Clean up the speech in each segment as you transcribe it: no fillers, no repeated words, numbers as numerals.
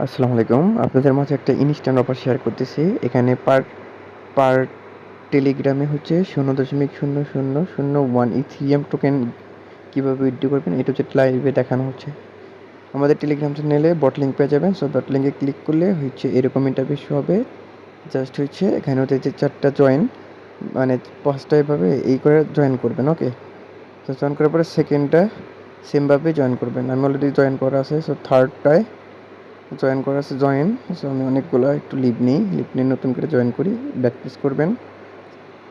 আসসালামু আলাইকুম। আপনাদের মাঝে একটা ইনস্ট্যান্ট অফার শেয়ার করতেছি। এখানে পার পার টেলিগ্রামে হচ্ছে 0.0001 ইথিরিয়াম টোকেন কিভাবে উইথড্র করবেন এটা হচ্ছে লাইভে দেখানো হচ্ছে। আমাদের টেলিগ্রাম চ্যানেলে বট লিঙ্ক পেয়ে যাবেন। সো বট লিঙ্কে ক্লিক করলে হচ্ছে এরকম ইন্টারফেস শো হবে। জাস্ট হচ্ছে এখানে হচ্ছে যে 4 টা জয়েন মানে 5 টা এভাবে এই করে জয়েন করবেন, ওকে? তো জয়েন করার পরে সেকেন্ডটা সেমভাবে জয়েন করবেন। আমি অলরেডি জয়েন করা আছে। সো থার্ডটায় জয়েন করা আছে জয়েন। সো আমি অনেকগুলো একটু লিভ নিয়ে নতুন করে জয়েন করি, ব্যাক প্রেস করবেন।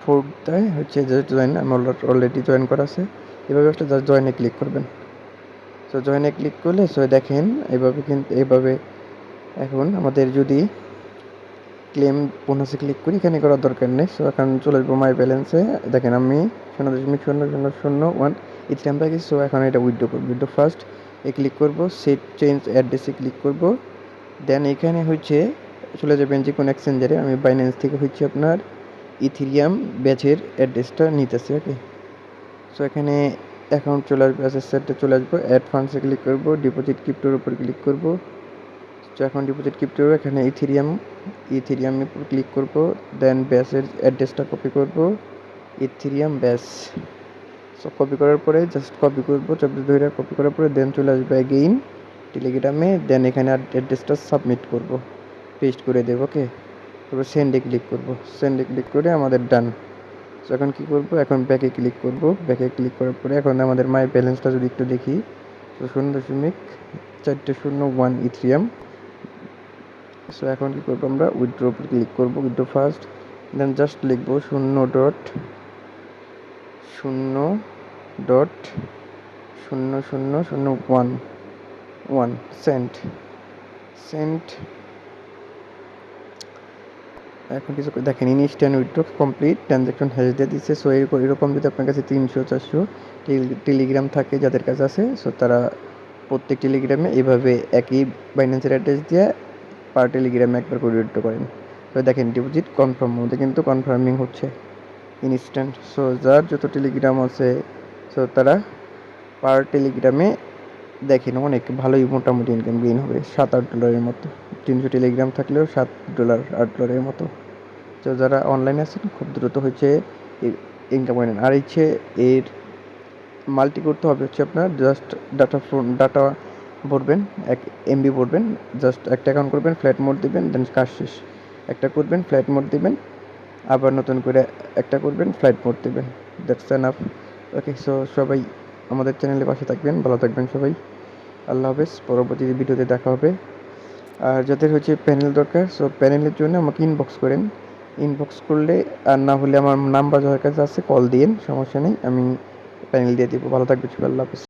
ফোর্থটায় হচ্ছে জাস্ট জয়েন, আমি অলরেডি জয়েন করা আছে। এভাবে আসলে জাস্ট জয়েনে ক্লিক করবেন। সো জয়েনে ক্লিক করলে সো দেখেন এভাবে, কিন্তু এভাবে এখন আমাদের যদি ক্লেম বোনাসে ক্লিক করি, এখানে করার দরকার নেই। সো এখন চলে আসবো মাই ব্যালেন্সে। দেখেন আমি 0.0001 ইথিরিয়াম পেয়ে গেছি। সো এখন এটা উইথড্র করবো। উইথড্র ফার্স্ট ক্লিক করবো, সেট চেঞ্জ অ্যাড্রেসে ক্লিক করবো। দেন এখানে হচ্ছে চলে যাবেন যে কোনো এক্সচেঞ্জারে। আমি বাইন্যান্স থেকে হচ্ছে আপনার ইথিরিয়াম ব্যাচের অ্যাড্রেসটা নিতেছি, ওকে? সো এখানে অ্যাকাউন্ট চলে আসবে, অ্যাসেটে চলে আসবো, অ্যাড ফান্ডসে ক্লিক করবো, ডিপোজিট ক্রিপ্টোর উপর ক্লিক করবো। তো এখন ডিপোজিট ক্রিপ্টোর এখানে ইথিরিয়ামের উপর ক্লিক করবো। দেন ব্যাচের অ্যাড্রেসটা কপি করবো, ইথিরিয়াম ব্যাচ। সো কপি করার পরে জাস্ট কপি করবো, চাপ ধরে কপি করার পরে দেন চলে আসবে অ্যাগেইন টেলিগ্রামে। দেন এখানে অ্যাড্রেসটা সাবমিট করবো, পেস্ট করে দেবো, ওকে? তারপর সেন্ডে ক্লিক করবো, সেন্ডে ক্লিক করে আমাদের ডান। সো এখন কী করবো, এখন ব্যাকে ক্লিক করবো। ব্যাকে ক্লিক করার পরে এখন আমাদের মাই ব্যালেন্সটা যদি একটু দেখি, তো 0.401 ইথিরিয়াম। সো এখন কী করবো, আমরা উইথড্র উপর ক্লিক করবো, উইথড্র ফার্স্ট। দেন জাস্ট লিখবো 0.0001 সেন্ট। এখন কিছু দেখেন, instant withdraw complete, transaction hash দিয়ে দিচ্ছে। সো এরকম যদি আপনার কাছে 300-400 টেলিগ্রাম থাকে যাদের কাছে আছে, সো তারা প্রত্যেক টেলিগ্রামে এভাবে একই বাইন্যান্সের অ্যাড্রেস দিয়ে পার টেলিগ্রামে একবার করে উইথড্র করেন। তো দেখেন ডিপোজিট কনফার্ম, মধ্যে কিন্তু কনফার্মিং হচ্ছে ইনস্ট্যান্ট। সো যার যত টেলিগ্রাম আছে, সো তারা পার টেলিগ্রামে দেখেন অনেক ভালোই মোটামুটি ইনকাম গেইন হবে, $7-8 মতো। 300 টেলিগ্রাম থাকলেও $7 $8 মতো। তো যারা অনলাইনে আছেন খুব দ্রুত হচ্ছে ইনকাম করেন। আর হচ্ছে এর মাল্টি করতে হবে হচ্ছে আপনার জাস্ট ডাটা ভরবেন, 1 MB ভরবেন। জাস্ট একটা অ্যাকাউন্ট করবেন, ফ্ল্যাট মোড দিবেন, দেন কাজ শেষ। একটা করবেন, ফ্ল্যাট মোড দিবেন, আবার নতুন করে একটা করবেন, ফ্ল্যাট মোড দিবেন। That's enough, okay? সো সবাই আমাদের চ্যানেলের পাশে থাকবেন, ভালো থাকবেন সবাই। আল্লাহ হাফেজ, পরবর্তী ভিডিওতে দেখা হবে। আর যাদের হচ্ছে প্যানেল দরকার, সো প্যানেলের জন্য আমাকে ইনবক্স করেন। ইনবক্স করলে, আর না হলে আমার নাম্বার যার কাছে আছে কল দিন, সমস্যা নেই, আমি প্যানেল দিয়ে দেবো। ভালো থাকবে সবাই, আল্লাহ হাফেজ।